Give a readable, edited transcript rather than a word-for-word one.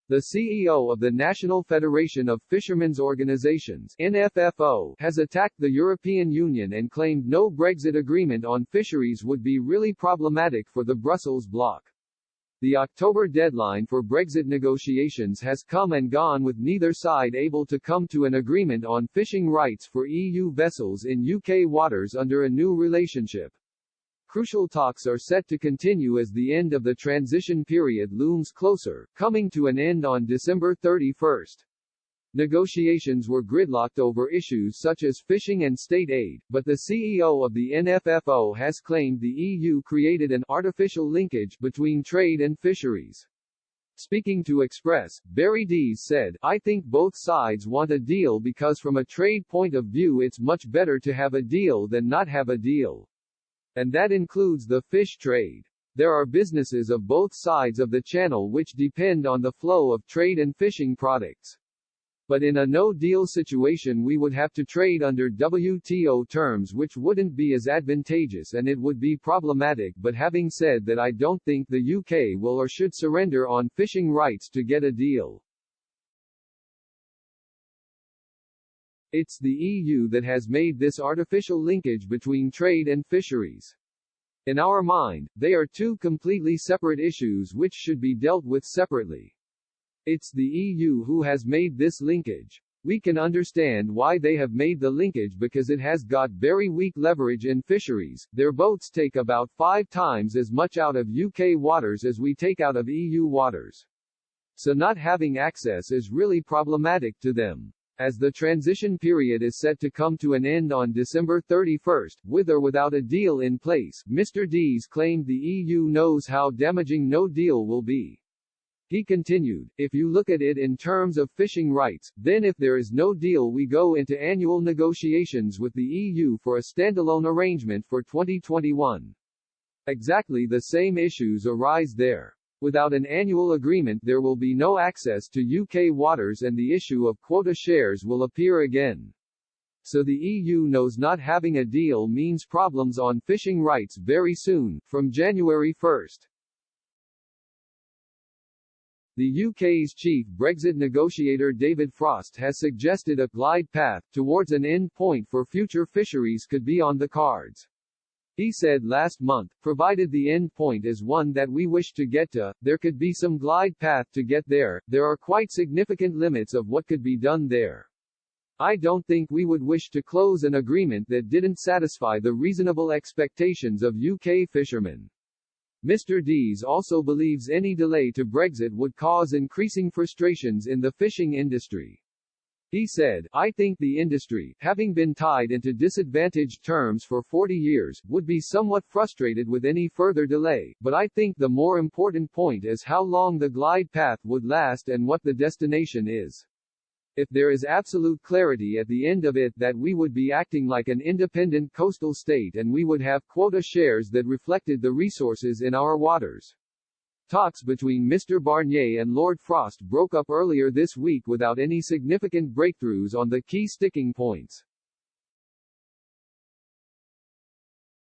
The CEO of the National Federation of Fishermen's Organizations (NFFO) has attacked the European Union and claimed no Brexit agreement on fisheries would be really problematic for the Brussels bloc. The October deadline for Brexit negotiations has come and gone, with neither side able to come to an agreement on fishing rights for EU vessels in UK waters under a new relationship. Crucial talks are set to continue as the end of the transition period looms closer, coming to an end on December 31. Negotiations were gridlocked over issues such as fishing and state aid, but the CEO of the NFFO has claimed the EU created an artificial linkage between trade and fisheries. Speaking to Express, Boris said, "I think both sides want a deal because from a trade point of view it's much better to have a deal than not have a deal. And that includes the fish trade. There are businesses of both sides of the channel which depend on the flow of trade and fishing products. But in a no-deal situation we would have to trade under WTO terms, which wouldn't be as advantageous and it would be problematic. But having said that, I don't think the UK will or should surrender on fishing rights to get a deal. It's the EU that has made this artificial linkage between trade and fisheries. In our mind, they are two completely separate issues which should be dealt with separately. It's the EU who has made this linkage. We can understand why they have made the linkage because it has got very weak leverage in fisheries. Their boats take about 5 times as much out of UK waters as we take out of EU waters. So not having access is really problematic to them. As the transition period is set to come to an end on December 31, with or without a deal in place, Mr. Dees claimed the EU knows how damaging no deal will be. He continued, "If you look at it in terms of fishing rights, then if there is no deal we go into annual negotiations with the EU for a standalone arrangement for 2021. Exactly the same issues arise there. Without an annual agreement there will be no access to UK waters and the issue of quota shares will appear again. So the EU knows not having a deal means problems on fishing rights very soon, from January 1. The UK's chief Brexit negotiator David Frost has suggested a glide path towards an end point for future fisheries could be on the cards. He said last month, provided the end point is one that we wish to get to, there could be some glide path to get there. There are quite significant limits of what could be done there. I don't think we would wish to close an agreement that didn't satisfy the reasonable expectations of UK fishermen." Mr. Dees also believes any delay to Brexit would cause increasing frustrations in the fishing industry. He said, "I think the industry, having been tied into disadvantaged terms for 40 years, would be somewhat frustrated with any further delay, but I think the more important point is how long the glide path would last and what the destination is. If there is absolute clarity at the end of it that we would be acting like an independent coastal state and we would have quota shares that reflected the resources in our waters." Talks between Mr. Barnier and Lord Frost broke up earlier this week without any significant breakthroughs on the key sticking points.